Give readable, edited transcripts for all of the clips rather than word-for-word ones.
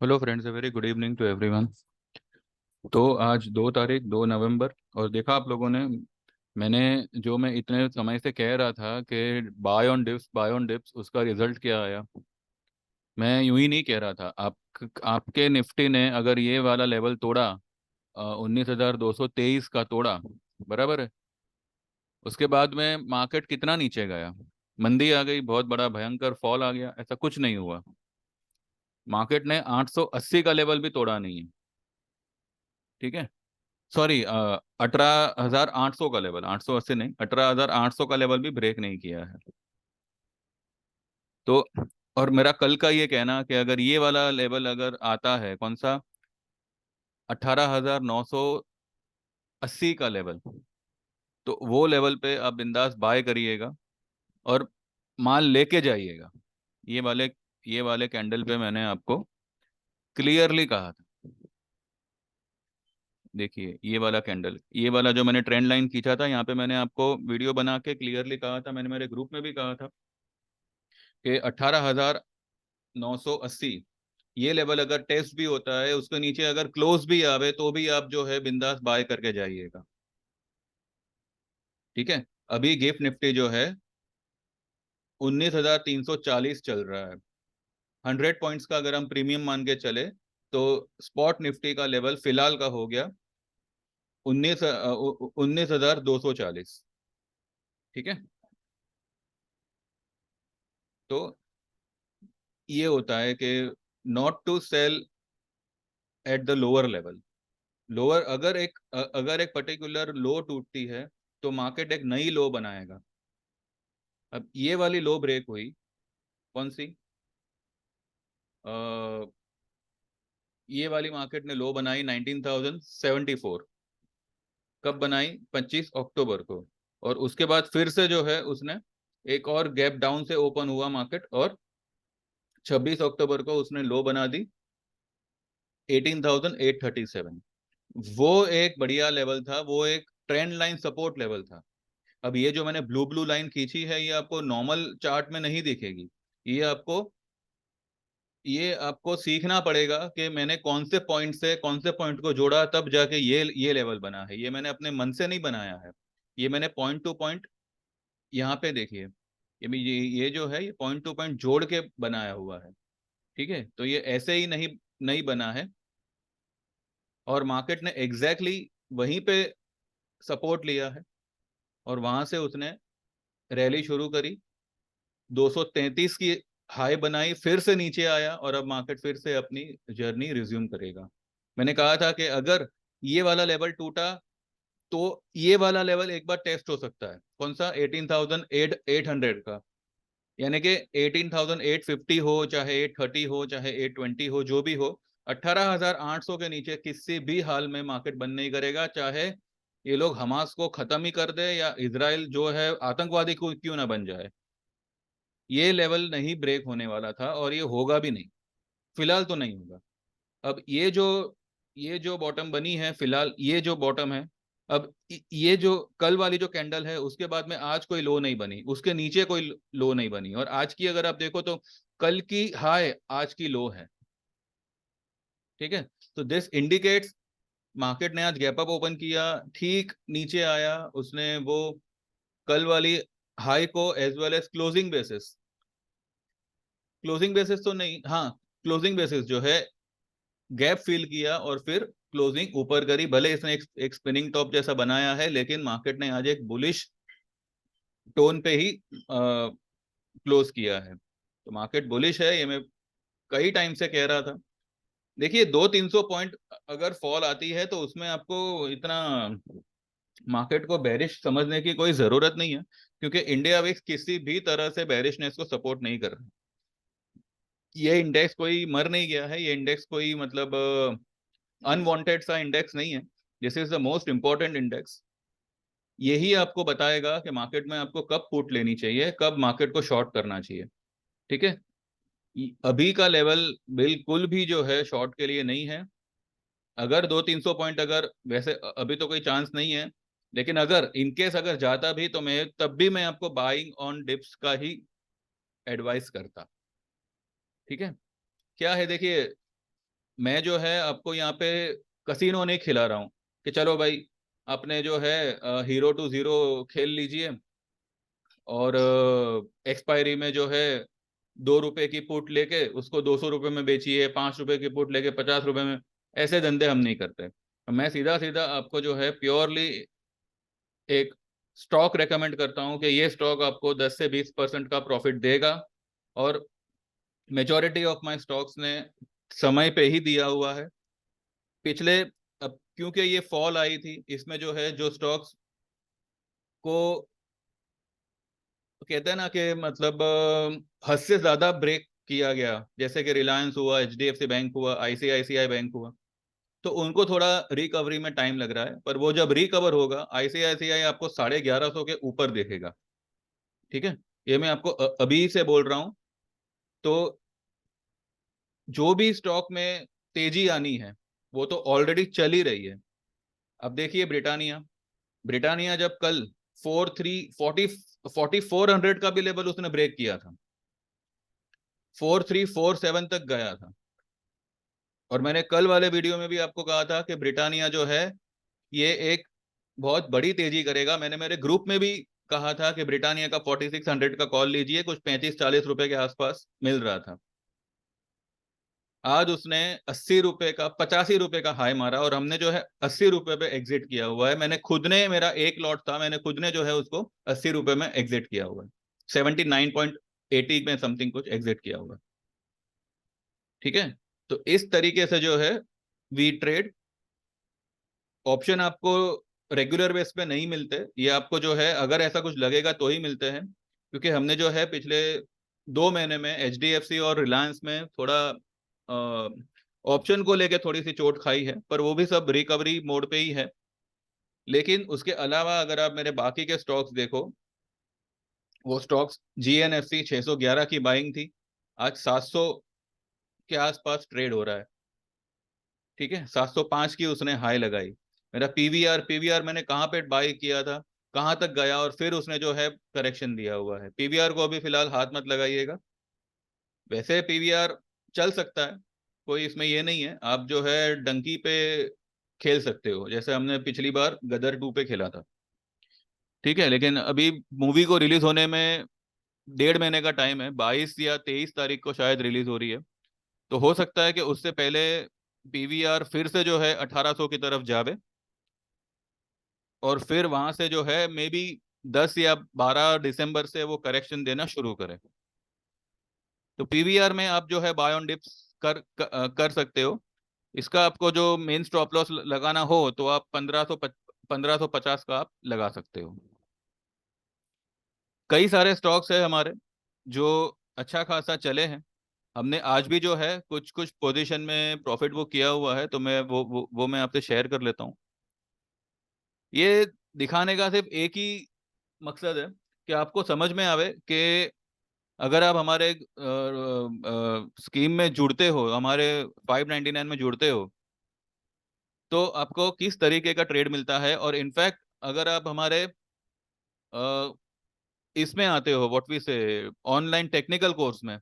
Hello friends, very good evening to everyone. तो आज 2 नवंबर और देखा आप लोगों ने। मैंने जो मैं इतने समय से कह रहा था कि बाय ऑन डिप्स उसका रिजल्ट क्या आया। मैं यूं ही नहीं कह रहा था। आपके निफ्टी ने अगर ये वाला लेवल तोड़ा, 19,223 का तोड़ा, बराबर है। उसके बाद में मार्केट कितना नीचे गया, मंदी आ गई, बहुत बड़ा भयंकर फॉल आ गया। ऐसा कुछ नहीं हुआ। मार्केट ने 880 का लेवल भी तोड़ा नहीं है। ठीक है, सॉरी, 18,800 का लेवल, 880 नहीं, 18,800 का लेवल भी ब्रेक नहीं किया है। तो और मेरा कल का ये कहना कि अगर ये वाला लेवल अगर आता है, कौन सा, 18,980 का लेवल, तो वो लेवल पे आप बिंदास बाय करिएगा और माल लेके जाइएगा। ये वाले ये वाले कैंडल पे मैंने आपको क्लियरली कहा था। देखिए, ये वाला कैंडल, ये वाला जो मैंने ट्रेंड लाइन खींचा था, यहाँ पे मैंने आपको वीडियो बना के क्लियरली कहा था। मैंने मेरे ग्रुप में भी कहा था कि 18,980 ये लेवल अगर टेस्ट भी होता है, उसके नीचे अगर क्लोज भी आवे, तो भी आप जो है बिंदास बाय करके जाइएगा। ठीक है। अभी गिफ्ट निफ्टी जो है 19,340 चल रहा है। 100 पॉइंट्स का अगर हम प्रीमियम मान के चले, तो स्पॉट निफ्टी का लेवल फिलहाल का हो गया 19,240। ठीक है। तो ये होता है कि not to sell at the lower level. Lower अगर एक पर्टिकुलर लो टूटती है, तो मार्केट एक नई लो बनाएगा। अब ये वाली लो ब्रेक हुई, कौन सी, आ, ये वाली मार्केट ने लो बनाई 19,074। कब बनाई? 25 अक्टूबर को। और उसके बाद फिर से जो है उसने एक और गैप डाउन से ओपन हुआ मार्केट, और 26 अक्टूबर को उसने लो बना दी 18,837। वो एक बढ़िया लेवल था, वो एक ट्रेंड लाइन सपोर्ट लेवल था। अब ये जो मैंने ब्लू ब्लू लाइन खींची है, ये आपको नॉर्मल चार्ट में नहीं दिखेगी। ये आपको ये आपको सीखना पड़ेगा कि मैंने कौन से पॉइंट से कौन से पॉइंट को जोड़ा, तब जाके ये लेवल बना है। ये मैंने अपने मन से नहीं बनाया है। ये मैंने पॉइंट टू पॉइंट, यहाँ पे देखिए, ये जो है, ये पॉइंट टू पॉइंट जोड़ के बनाया हुआ है। ठीक है, तो ये ऐसे ही नहीं नहीं बना है। और मार्केट ने एग्जैक्टली exactly वहीं पे सपोर्ट लिया है, और वहां से उसने रैली शुरू करी, 233 की हाई बनाई, फिर से नीचे आया, और अब मार्केट फिर से अपनी जर्नी रिज्यूम करेगा। मैंने कहा था कि अगर ये वाला लेवल टूटा, तो ये वाला लेवल एक बार टेस्ट हो सकता है। कौन सा? 18,800 का। यानी कि 18,850 हो, चाहे 830 हो, चाहे 820 हो, जो भी हो, 18,800 के नीचे किसी भी हाल में मार्केट बंद नहीं करेगा। चाहे ये लोग हमास को खत्म ही कर दे, या इसराइल जो है आतंकवादी को क्यों ना बन जाए, ये लेवल नहीं ब्रेक होने वाला था, और ये होगा भी नहीं। फिलहाल तो नहीं होगा। अब ये जो बॉटम बनी है, फिलहाल ये जो बॉटम है, अब ये जो कल वाली जो कैंडल है, उसके बाद में आज कोई लो नहीं बनी, उसके नीचे कोई लो नहीं बनी, और आज की अगर आप देखो तो कल की हाई आज की लो है। ठीक है। तो दिस इंडिकेट्स, मार्केट ने आज गैप अप ओपन किया, ठीक नीचे आया, उसने वो कल वाली हाई को as well as closing basis तो नहीं, हाँ, क्लोजिंग बेसिस जो है, गैप फिल किया, और फिर क्लोजिंग ऊपर करी। भले इसने एक स्पिनिंग टॉप जैसा बनाया है, लेकिन मार्केट ने आज एक बुलिश टोन पे ही क्लोज किया है। तो मार्केट बुलिश है, ये मैं कई टाइम से कह रहा था। देखिए, 200-300 पॉइंट अगर फॉल आती है, तो उसमें आपको इतना मार्केट को बेरिश समझने की कोई जरूरत नहीं है, क्योंकि इंडिया विक्स किसी भी तरह से बेरिशनेस को सपोर्ट नहीं कर रहा। ये इंडेक्स कोई मर नहीं गया है, ये इंडेक्स कोई मतलब अनवांटेड सा इंडेक्स नहीं है। This is the most important index. यही आपको बताएगा कि मार्केट में आपको कब पुट लेनी चाहिए, कब मार्केट को शॉर्ट करना चाहिए। ठीक है। अभी का लेवल बिल्कुल भी जो है शॉर्ट के लिए नहीं है। अगर 200-300 पॉइंट, अगर वैसे अभी तो कोई चांस नहीं है, लेकिन अगर इनकेस अगर जाता भी, तो मैं तब भी मैं आपको बाइंग ऑन डिप्स का ही एडवाइस करता। ठीक है। क्या है, देखिए, मैं जो है आपको यहाँ पे कसीनो नहीं खिला रहा हूँ कि चलो भाई आपने जो है हीरो टू जीरो खेल लीजिए और एक्सपायरी में जो है 2 रुपए की पुट लेके उसको 200 रुपये में बेचिए, 5 रुपए की पुट लेके 50 रुपए में। ऐसे धंधे हम नहीं करते। मैं सीधा सीधा आपको जो है प्योरली एक स्टॉक रेकमेंड करता हूँ कि ये स्टॉक आपको 10 से 20% का प्रॉफिट देगा। और मेजॉरिटी ऑफ माय स्टॉक्स ने समय पे ही दिया हुआ है पिछले। अब क्योंकि ये फॉल आई थी, इसमें जो है जो स्टॉक्स को कहते हैं ना कि मतलब हद से ज्यादा ब्रेक किया गया, जैसे कि रिलायंस हुआ, एचडीएफसी बैंक हुआ, आईसीआईसीआई बैंक हुआ, तो उनको थोड़ा रिकवरी में टाइम लग रहा है। पर वो जब रिकवर होगा, आईसीआईसीआई आपको 1150 के ऊपर देखेगा। ठीक है, ये मैं आपको अभी से बोल रहा हूँ। तो जो भी स्टॉक में तेजी आनी है वो तो ऑलरेडी चल ही रही है। अब देखिए ब्रिटानिया, ब्रिटानिया जब कल 4400 का भी लेवल उसने ब्रेक किया था, 4347 तक गया था। और मैंने कल वाले वीडियो में भी आपको कहा था कि ब्रिटानिया जो है ये एक बहुत बड़ी तेजी करेगा। मैंने मेरे ग्रुप में भी कहा था कि ब्रिटानिया का 4600 का कॉल लीजिए, कुछ 35-40 रुपए के आसपास मिल रहा था। आज उसने 80 रुपए का, 85 रुपए का हाई मारा और हमने जो है 80 रुपए पे एग्जिट किया हुआ है। मैंने खुद ने, मेरा एक लॉट था, मैंने खुद ने जो है उसको 80 रुपए में एग्जिट किया हुआ है। 79.80 में समथिंग कुछ एग्जिट किया हुआ है। ठीक है, तो इस तरीके से जो है वी ट्रेड। ऑप्शन आपको रेगुलर बेस पे नहीं मिलते, ये आपको जो है अगर ऐसा कुछ लगेगा तो ही मिलते हैं। क्योंकि हमने जो है पिछले 2 महीने में एचडीएफसी और रिलायंस में थोड़ा ऑप्शन को लेके थोड़ी सी चोट खाई है, पर वो भी सब रिकवरी मोड पे ही है। लेकिन उसके अलावा अगर आप मेरे बाकी के स्टॉक्स देखो, वो स्टॉक्स जीएनएफसी 611 की बाइंग थी, आज 700 के आसपास ट्रेड हो रहा है। ठीक है, 705 की उसने हाई लगाई। मेरा पीवीआर मैंने कहाँ पे बाई किया था, कहाँ तक गया, और फिर उसने जो है करेक्शन दिया हुआ है। पीवीआर को अभी फिलहाल हाथ मत लगाइएगा। वैसे पीवीआर चल सकता है, कोई इसमें ये नहीं है। आप जो है डंकी पे खेल सकते हो, जैसे हमने पिछली बार गदर 2 पे खेला था। ठीक है, लेकिन अभी मूवी को रिलीज होने में 1.5 महीने का टाइम है, 22 या 23 तारीख को शायद रिलीज हो रही है। तो हो सकता है कि उससे पहले पीवीआर फिर से जो है 1800 की तरफ जावे, और फिर वहां से जो है मे बी 10 या 12 दिसंबर से वो करेक्शन देना शुरू करे। तो पीवीआर में आप जो है बाय ऑन डिप्स कर सकते हो। इसका आपको जो मेन स्टॉप लॉस लगाना हो तो आप 1550 का आप लगा सकते हो। कई सारे स्टॉक्स है हमारे जो अच्छा खासा चले हैं। हमने आज भी जो है कुछ कुछ पोजीशन में प्रॉफिट बुक किया हुआ है, तो मैं वो मैं आपसे शेयर कर लेता हूँ। ये दिखाने का सिर्फ एक ही मकसद है कि आपको समझ में आवे कि अगर आप हमारे स्कीम में जुड़ते हो, हमारे 599 में जुड़ते हो, तो आपको किस तरीके का ट्रेड मिलता है। और इनफैक्ट अगर आप हमारे अ, इसमें आते हो, व्हाट वी से, ऑनलाइन टेक्निकल कोर्स में,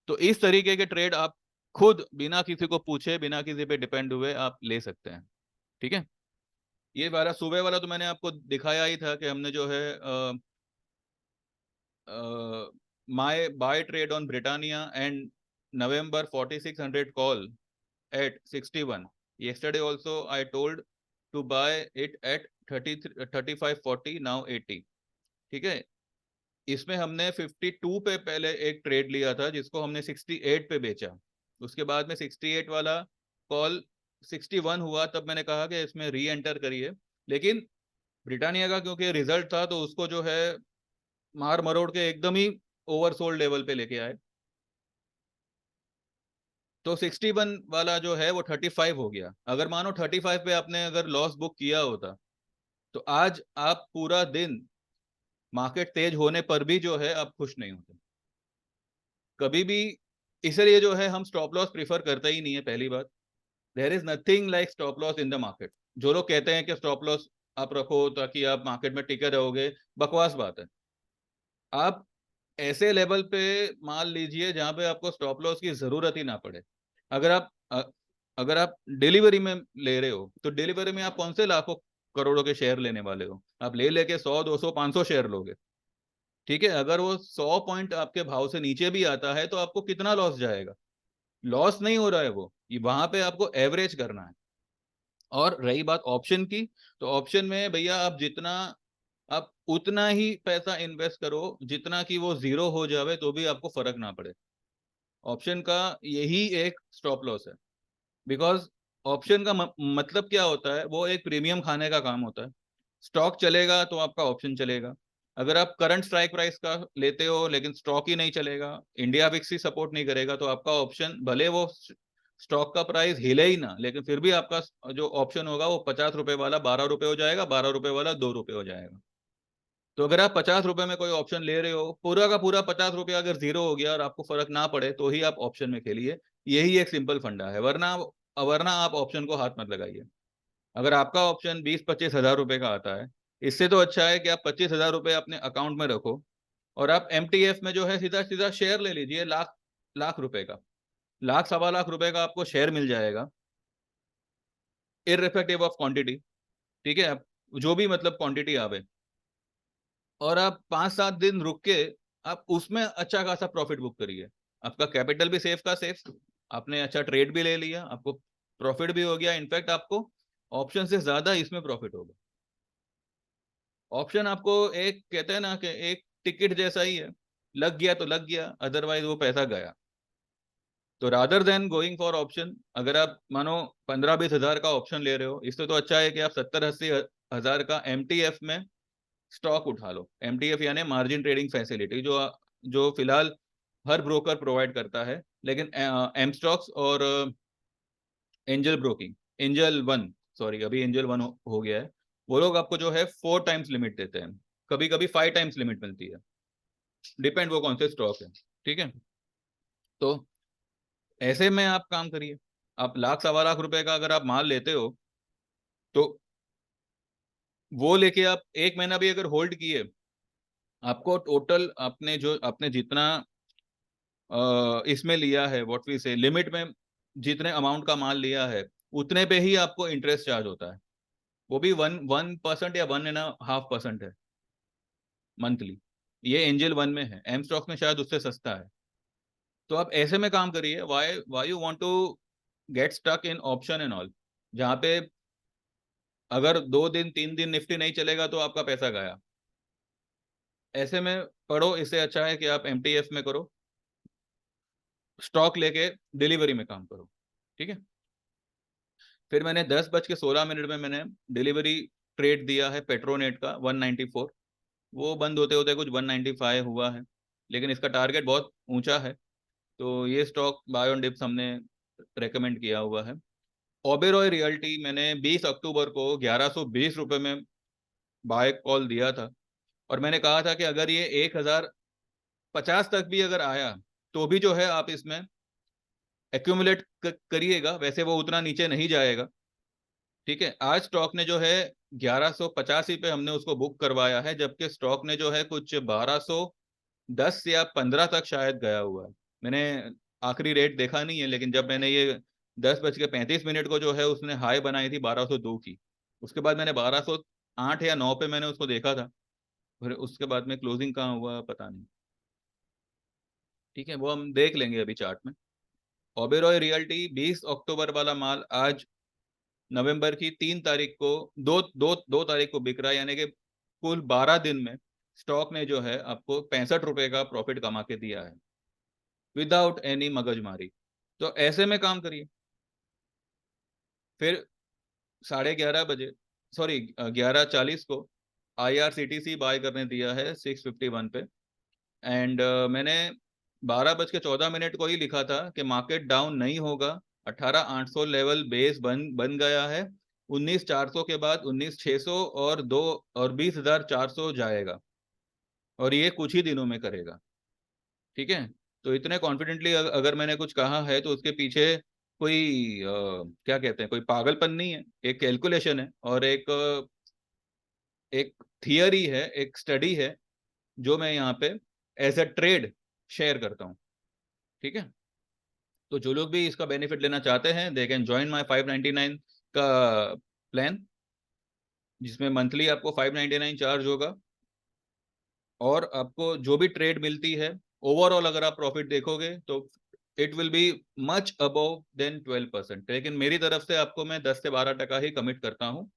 तो इस तरीके के ट्रेड आप खुद बिना किसी को पूछे, बिना किसी पे डिपेंड हुए आप ले सकते हैं। ठीक है, ये वाला सुबह वाला तो मैंने आपको दिखाया ही था कि हमने जो है my buy trade on Britannia and November 4600 call at 61. Yesterday also I told to buy it at 3540, now 80। ठीक है, इसमें हमने 52 पे पहले एक ट्रेड लिया था जिसको हमने 68 पे बेचा। उसके बाद में 68 वाला कॉल 61 हुआ, तब मैंने कहा कि इसमें री एंटर करिए। लेकिन ब्रिटानिया का क्योंकि रिजल्ट था तो उसको जो है मार मरोड़ के एकदम ही ओवरसोल्ड लेवल पे लेके आए। तो 61 वाला जो है वो 35 हो गया। अगर मानो 35 पे आपने अगर लॉस बुक किया होता, तो आज आप पूरा दिन मार्केट तेज होने पर भी जो है आप खुश नहीं होते कभी भी। इसलिए जो है हम स्टॉप लॉस प्रीफर करते ही नहीं है, पहली बात। There is nothing like stop loss in the market. जो लोग कहते हैं कि स्टॉप लॉस आप रखो ताकि आप मार्केट में टिके रहोगे, बकवास बात है। आप ऐसे लेवल पे माल लीजिए जहां पे आपको स्टॉप लॉस की जरूरत ही ना पड़े। अगर आप अगर आप डिलीवरी में ले रहे हो तो डिलीवरी में आप कौन से लाखों करोड़ों के शेयर लेने वाले हो? आप ले लेके 100 200 500 शेयर लोगे। ठीक है, अगर वो 100 पॉइंट आपके भाव से नीचे भी आता है तो आपको कितना लॉस जाएगा? लॉस नहीं हो रहा है वो, ये वहां पे आपको एवरेज करना है। और रही बात ऑप्शन की, तो ऑप्शन में भैया आप जितना, आप उतना ही पैसा इन्वेस्ट करो जितना कि वो जीरो हो जावे तो भी आपको फर्क ना पड़े। ऑप्शन का यही एक स्टॉप लॉस है। बिकॉज ऑप्शन का मतलब क्या होता है, वो एक प्रीमियम खाने का काम होता है। स्टॉक चलेगा तो आपका ऑप्शन चलेगा। अगर आप करंट स्ट्राइक प्राइस का लेते हो लेकिन स्टॉक ही नहीं चलेगा, इंडिया विक्स ही सपोर्ट नहीं करेगा, तो आपका ऑप्शन भले वो स्टॉक का प्राइस हिले ही ना, लेकिन फिर भी आपका जो ऑप्शन होगा वो 50 रुपए वाला 12 रुपए हो जाएगा, 12 रुपए वाला 2 रुपए हो जाएगा। तो अगर आप 50 रुपए में कोई ऑप्शन ले रहे हो, पूरा का पूरा 50 रुपया अगर जीरो हो गया और आपको फर्क ना पड़े तो ही आप ऑप्शन में खेलिए। यही एक सिंपल फंडा है, वरना आप ऑप्शन को हाथ मत लगाइए। अगर आपका ऑप्शन 20 25 हजार रुपए का आता है, इससे तो अच्छा है कि आप 25 हजार रुपए अपने अकाउंट में रखो और आप एमटीएफ में जो है सीधा सीधा शेयर ले लीजिए, लाख लाख रुपए का, लाख सवा लाख रुपए का आपको शेयर मिल जाएगा, इररिस्पेक्टिव ऑफ क्वांटिटी। ठीक है, आप जो भी मतलब क्वांटिटी आवे, और आप 5 7 दिन रुक के आप उसमें अच्छा खासा प्रॉफिट बुक करिए। आपका कैपिटल भी सेफ का सेफ, आपने अच्छा ट्रेड भी ले लिया, आपको प्रॉफिट भी हो गया, इनफैक्ट आपको ऑप्शन से ज्यादा इसमें प्रॉफिट होगा। ऑप्शन आपको एक कहते हैं ना कि एक टिकट जैसा ही है, लग गया तो लग गया, अदरवाइज वो पैसा गया। तो rather than going for option, अगर आप मानो 15 20 हजार का ऑप्शन ले रहे हो, इससे तो अच्छा है कि आप 70 80 हजार का एमटीएफ में स्टॉक उठा लो। एमटीएफ यानी मार्जिन ट्रेडिंग फैसिलिटी, जो जो फिलहाल हर ब्रोकर प्रोवाइड करता है, लेकिन एम स्टॉक्स और angel broking, angel one, sorry अभी एंजल वन हो गया है, वो लोग आपको जो है 4 टाइम्स लिमिट देते हैं, कभी कभी 5 टाइम्स लिमिट मिलती है, डिपेंड वो कौन से स्टॉक है। ठीक है, तो ऐसे में आप काम करिए। आप लाख सवा लाख रुपए का अगर आप माल लेते हो, तो वो लेके आप 1 महीना भी अगर होल्ड किए, आपको टोटल आपने जितना इसमें लिया है, व्हाट वी से लिमिट में जितने अमाउंट का माल लिया है, उतने पे ही आपको इंटरेस्ट चार्ज होता है। वो भी 1% या 1.5% है मंथली। ये एंजल वन में है, एम स्टॉक्स में शायद उससे सस्ता है। तो आप ऐसे में काम करिए, why why you want to get stuck in option and all, जहाँ पे अगर 2 दिन 3 दिन निफ्टी नहीं चलेगा तो आपका पैसा गया। ऐसे में पढ़ो, इससे अच्छा है कि आप एमटीएफ में करो, स्टॉक लेके डिलीवरी में काम करो। ठीक है, फिर मैंने 10:16 में मैंने डिलीवरी ट्रेड दिया है पेट्रोनेट का 194। वो बंद होते होते कुछ 195 हुआ है, लेकिन इसका टारगेट बहुत ऊंचा है, तो ये स्टॉक बाय ऑन डिप्स हमने रेकमेंड किया हुआ है। ओबेरॉय रियल्टी मैंने 20 अक्टूबर को 1120 रुपये में बाय कॉल दिया था, और मैंने कहा था कि अगर ये 1050 तक भी अगर आया तो भी जो है आप इसमें एक्यूमुलेट करिएगा, वैसे वो उतना नीचे नहीं जाएगा। ठीक है, आज स्टॉक ने जो है 1185 पे हमने उसको बुक करवाया है, जबकि स्टॉक ने जो है कुछ 1210 या 15 तक शायद गया हुआ है। मैंने आखिरी रेट देखा नहीं है, लेकिन जब मैंने ये 10:35 को जो है उसने हाई बनाई थी 1202 की, उसके बाद मैंने 1208 या 9 पे मैंने उसको देखा था, फिर उसके बाद में क्लोजिंग कहाँ हुआ पता नहीं। ठीक है, वो हम देख लेंगे अभी चार्ट में। ओबेरॉय रियल्टी 20 अक्टूबर वाला माल आज नवंबर की 3 तारीख को, दो दो 2 तारीख को बिक रहा है, यानी कि कुल 12 दिन में स्टॉक ने जो है आपको 65 रुपए का प्रॉफिट कमा के दिया है, विदाउट एनी मगजमारी। तो ऐसे में काम करिए। फिर 11:30 सॉरी 11:40 को आईआरसीटीसी बाय करने दिया है 651 पे, एंड मैंने 12:14 को ही लिखा था कि मार्केट डाउन नहीं होगा, 18,800 लेवल बेस बन गया है, 19,400 के बाद 19,600 और 20,400 जाएगा, और ये कुछ ही दिनों में करेगा। ठीक है, तो इतने कॉन्फिडेंटली अगर मैंने कुछ कहा है तो उसके पीछे कोई क्या कहते हैं, कोई पागलपन नहीं है, एक कैलकुलेशन है और एक थियरी है, एक स्टडी है, जो मैं यहाँ पे एज अ ट्रेड शेयर करता हूँ। ठीक है, तो जो लोग भी इसका बेनिफिट लेना चाहते हैं, दे कैन ज्वाइन माय 599 का प्लान, जिसमें मंथली आपको 599 चार्ज होगा, और आपको जो भी ट्रेड मिलती है, ओवरऑल अगर आप प्रॉफिट देखोगे तो it will be much above than 12%। लेकिन मेरी तरफ से आपको मैं 10 से 12% ही कमिट करता हूँ,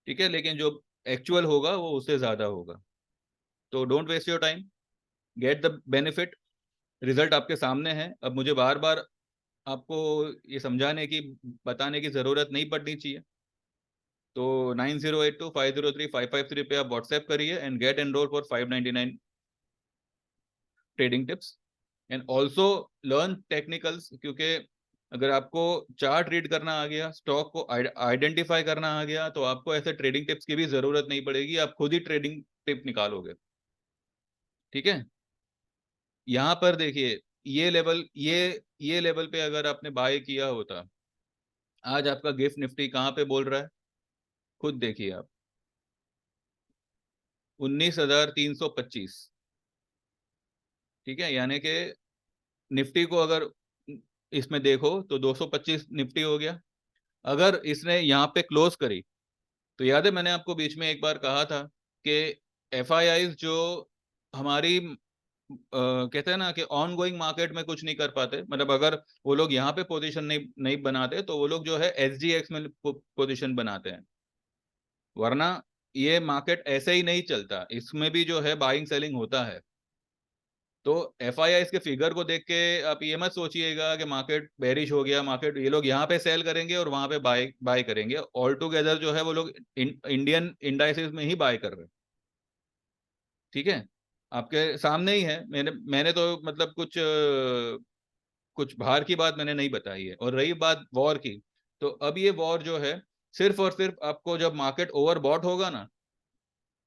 ठीक है, लेकिन जो एक्चुअल होगा वो उससे ज्यादा होगा। तो don't waste your time, get the benefit. Result आपके सामने है, अब मुझे बार बार आपको ये समझाने की, बताने की जरूरत नहीं पड़नी चाहिए। तो 9082503553 पे आप व्हाट्सएप करिए and get enrol for 599 trading tips and also learn technicals. क्योंकि अगर आपको चार्ट रीड करना आ गया, स्टॉक को आइडेंटिफाई करना आ गया, तो आपको ऐसे ट्रेडिंग टिप्स की भी जरूरत नहीं पड़ेगी, आप खुद ही ट्रेडिंग टिप निकालोगे, ठीक है। यहाँ पर देखिए, ये लेवल पे अगर आपने बाय किया होता, आज आपका गिफ्ट निफ्टी कहाँ पे बोल रहा है, खुद देखिए आप, 19,325, ठीक है। यानी कि निफ्टी को अगर इसमें देखो तो 225 निफ्टी हो गया। अगर इसने यहाँ पे क्लोज करी, तो याद है मैंने आपको बीच में एक बार कहा था कि एफआईआईज जो हमारी कहते हैं ना कि ऑन गोइंग मार्केट में कुछ नहीं कर पाते, मतलब अगर वो लोग यहाँ पे पोजीशन नहीं नहीं बनाते, तो वो लोग जो है एसजीएक्स में पोजीशन बनाते हैं, वरना ये मार्केट ऐसे ही नहीं चलता, इसमें भी जो है बाइंग सेलिंग होता है। तो एफआईआई के फिगर को देख के आप ये मत सोचिएगा कि मार्केट बेरिश हो गया, मार्केट ये लोग यहाँ पे सेल करेंगे और वहां पे बाय बाय करेंगे, ऑल टुगेदर जो है वो लोग इंडियन इंडाइसेस में ही बाय कर रहे हैं, ठीक है। आपके सामने ही है, मैंने तो मतलब कुछ बाहर की बात मैंने नहीं बताई है। और रही बात वॉर की, तो अब ये वॉर जो है, सिर्फ और सिर्फ आपको जब मार्केट ओवर बॉट होगा ना,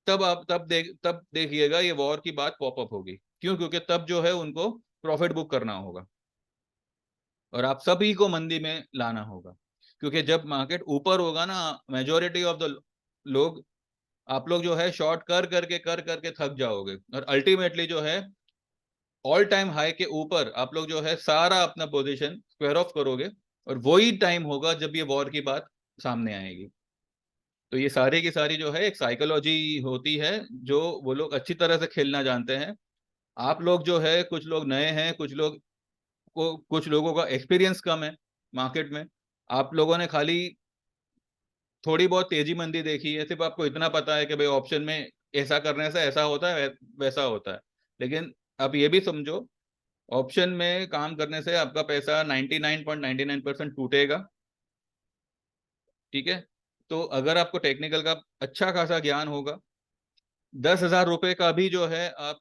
तब देखिएगा ये वॉर की बात पॉपअप होगी। क्यों? क्योंकि तब जो है उनको प्रॉफिट बुक करना होगा और आप सभी को मंदी में लाना होगा। क्योंकि जब मार्केट ऊपर होगा ना, मेजोरिटी ऑफ द लोग, आप लोग जो है शॉर्ट कर करके थक जाओगे, और अल्टीमेटली जो है ऑल टाइम हाई के ऊपर आप लोग जो है सारा अपना पोजीशन स्क्वायर ऑफ करोगे, और वही टाइम होगा जब ये वॉर की बात सामने आएगी। तो ये सारी की सारी जो है एक साइकोलॉजी होती है, जो वो लोग अच्छी तरह से खेलना जानते हैं। आप लोग जो है, कुछ लोग नए हैं, कुछ लोगों का एक्सपीरियंस कम है मार्केट में, आप लोगों ने खाली थोड़ी बहुत तेजी मंदी देखी है, सिर्फ आपको इतना पता है कि भाई ऑप्शन में ऐसा करने से ऐसा होता है, वैसा होता है। लेकिन आप ये भी समझो, ऑप्शन में काम करने से आपका पैसा 99.99% टूटेगा, ठीक है। तो अगर आपको टेक्निकल का अच्छा खासा ज्ञान होगा, 10,000 रुपए का भी जो है आप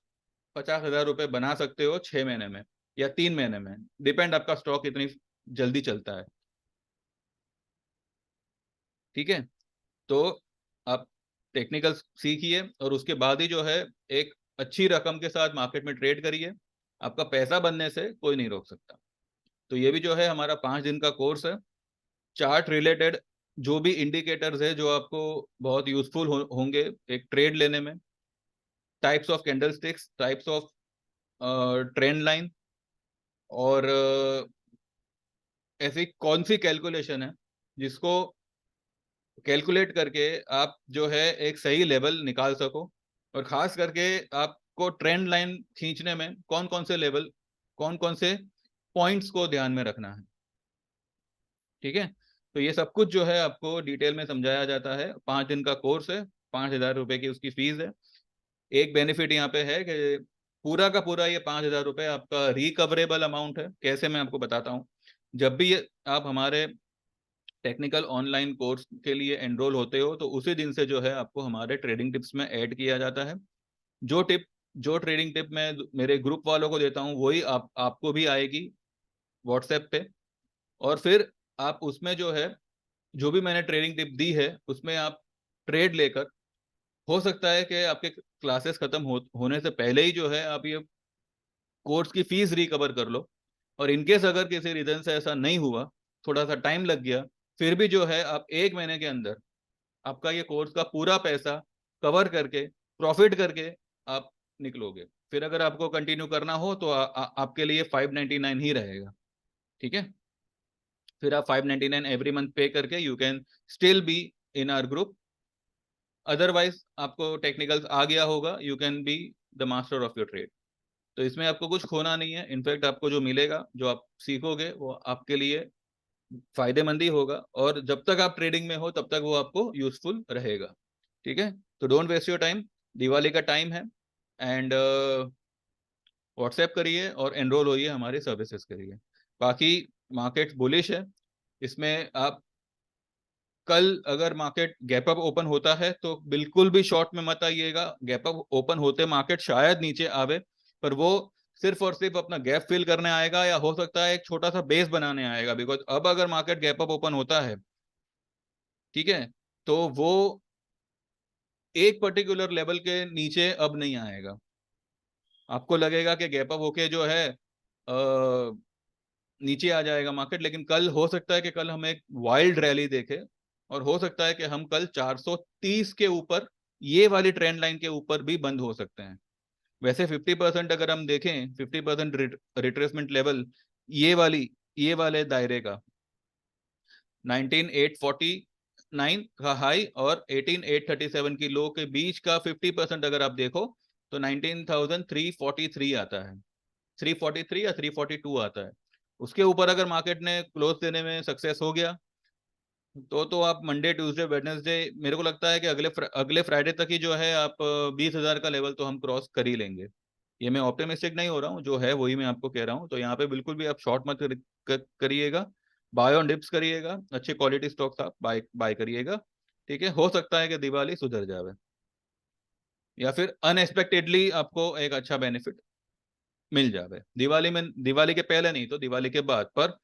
50,000 रुपए बना सकते हो 6 महीने में या 3 महीने में, डिपेंड आपका स्टॉक इतनी जल्दी चलता है, ठीक है। तो आप टेक्निकल सीखिए और उसके बाद ही जो है एक अच्छी रकम के साथ मार्केट में ट्रेड करिए, आपका पैसा बनने से कोई नहीं रोक सकता। तो ये भी जो है हमारा 5 दिन का कोर्स है, चार्ट रिलेटेड जो भी इंडिकेटर्स है जो आपको बहुत यूजफुल होंगे एक ट्रेड लेने में, types of candlesticks, types of trend line, और ऐसी कौन सी कैलकुलेशन है जिसको कैलकुलेट करके आप जो है एक सही लेवल निकाल सको, और खास करके आपको ट्रेंड लाइन खींचने में कौन कौन से लेवल, कौन कौन से पॉइंट्स को ध्यान में रखना है, ठीक है। तो ये सब कुछ जो है आपको डिटेल में समझाया जाता है। 5 दिन का कोर्स है, 5,000 रुपए की उसकी फीस है। एक बेनिफिट यहाँ पे है कि पूरा का पूरा ये 5,000 रुपए आपका रिकवरेबल अमाउंट है। कैसे, मैं आपको बताता हूँ। जब भी आप हमारे टेक्निकल ऑनलाइन कोर्स के लिए एनरोल होते हो, तो उसी दिन से जो है आपको हमारे ट्रेडिंग टिप्स में ऐड किया जाता है। जो टिप जो ट्रेडिंग टिप मैं मेरे ग्रुप वालों को देता हूँ, वही आपको भी आएगी व्हाट्सएप पे। और फिर आप उसमें जो है, जो भी मैंने ट्रेडिंग टिप दी है उसमें आप ट्रेड लेकर, हो सकता है कि आपके क्लासेस खत्म होने से पहले ही जो है आप ये कोर्स की फीस रिकवर कर लो। और इनकेस अगर किसी रीजन से ऐसा नहीं हुआ, थोड़ा सा टाइम लग गया, फिर भी जो है आप 1 महीने के अंदर आपका ये कोर्स का पूरा पैसा कवर करके, प्रॉफिट करके आप निकलोगे। फिर अगर आपको कंटिन्यू करना हो तो आपके लिए 599 ही रहेगा। ठीक है, फिर आप 599 एवरी मंथ पे करके you can still be in our group. Otherwise आपको टेक्निकल्स आ गया होगा, you can be the master of your trade. तो इसमें आपको कुछ खोना नहीं है, इनफैक्ट आपको जो मिलेगा, जो आप सीखोगे, वो आपके लिए फायदेमंद ही होगा, और जब तक आप ट्रेडिंग में हो तब तक वो आपको यूजफुल रहेगा। ठीक है, तो don't waste your time, Diwali का टाइम है, एंड व्हाट्सएप करिए और एनरोल होइए हमारे सर्विसेज करिए। बाकी मार्केट बुलिश है, इसमें आप कल अगर मार्केट गैप अप ओपन होता है तो बिल्कुल भी शॉर्ट में मत आइएगा। गैप अप ओपन होते मार्केट शायद नीचे आवे, पर वो सिर्फ और सिर्फ अपना गैप फिल करने आएगा, या हो सकता है एक छोटा सा बेस बनाने आएगा, बिकॉज अब अगर मार्केट गैप अप ओपन होता है, ठीक है, तो वो एक पर्टिकुलर लेवल के नीचे अब नहीं आएगा। आपको लगेगा कि गैप अप होके जो है नीचे आ जाएगा मार्केट, लेकिन कल हो सकता है कि कल हम एक वाइल्ड रैली देखें, और हो सकता है कि हम कल 430 के ऊपर, ये वाली ट्रेंड लाइन के ऊपर भी बंद हो सकते हैं। वैसे 50% अगर हम देखें, 50% रिट्रेसमेंट लेवल ये वाले दायरे का 19849 का हाई और 18837 की लो के बीच का 50% अगर आप देखो तो 19343 आता है, 343 या 342 आता है। उसके ऊपर अगर मार्केट ने क्लोज देने में सक्सेस हो गया तो आप मंडे ट्यूसडे वेडनेसडे, मेरे को लगता है कि अगले फ्राइडे तक ही जो है आप 20,000 का लेवल तो हम क्रॉस कर ही लेंगे। ये मैं ऑप्टिमिस्टिक नहीं हो रहा हूँ, जो है वही मैं आपको कह रहा हूँ। तो यहाँ पे बिल्कुल भी आप शॉर्ट मत करिएगा, बाय ऑन डिप्स करिएगा, अच्छे क्वालिटी स्टॉक्स आप बाय बाय करिएगा। ठीक है, हो सकता है कि दिवाली सुधर जावे, या फिर अनएक्सपेक्टेडली आपको एक अच्छा बेनिफिट मिल जावे दिवाली में, दिवाली के पहले नहीं तो दिवाली के बाद। पर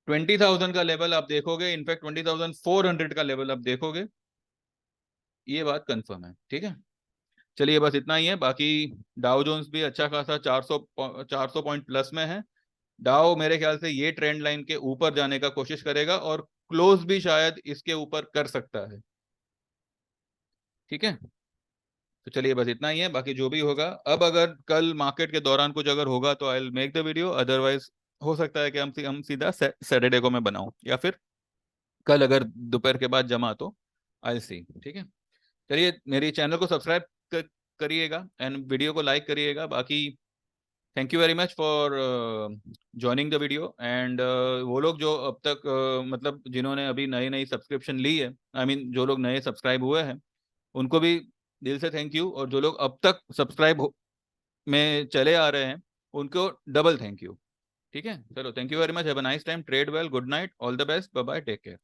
20,000 का लेवल आप देखोगे, इनफैक्ट 20,400 का लेवल आप देखोगे, ये बात कंफर्म है। ठीक है, चलिए बस इतना ही है। बाकी डाउ जोन्स भी अच्छा खासा 400 पॉइंट प्लस में है। डाउ मेरे ख्याल से ये ट्रेंड लाइन के ऊपर जाने का कोशिश करेगा, और क्लोज भी शायद इसके ऊपर कर सकता है। ठीक है, तो चलिए बस इतना ही है, बाकी जो भी होगा, अब अगर कल मार्केट के दौरान कुछ अगर होगा तो I will make the video, otherwise हो सकता है कि हम सीधा सैटरडे को मैं बनाऊं, या फिर कल अगर दोपहर के बाद जमा तो आई सी। ठीक है, चलिए मेरी चैनल को सब्सक्राइब करिएगा एंड वीडियो को लाइक करिएगा। बाकी thank you very much for joining the video, and वो लोग जो अब तक मतलब जिन्होंने अभी नई नई सब्सक्रिप्शन ली है, आई मीन जो लोग नए सब्सक्राइब हुए हैं, उनको भी दिल से थैंक यू, और जो लोग अब तक सब्सक्राइब में चले आ रहे हैं उनको डबल थैंक यू। ठीक है, चलो thank you very much, have a nice time, trade well, good night, all the best, bye bye, take care.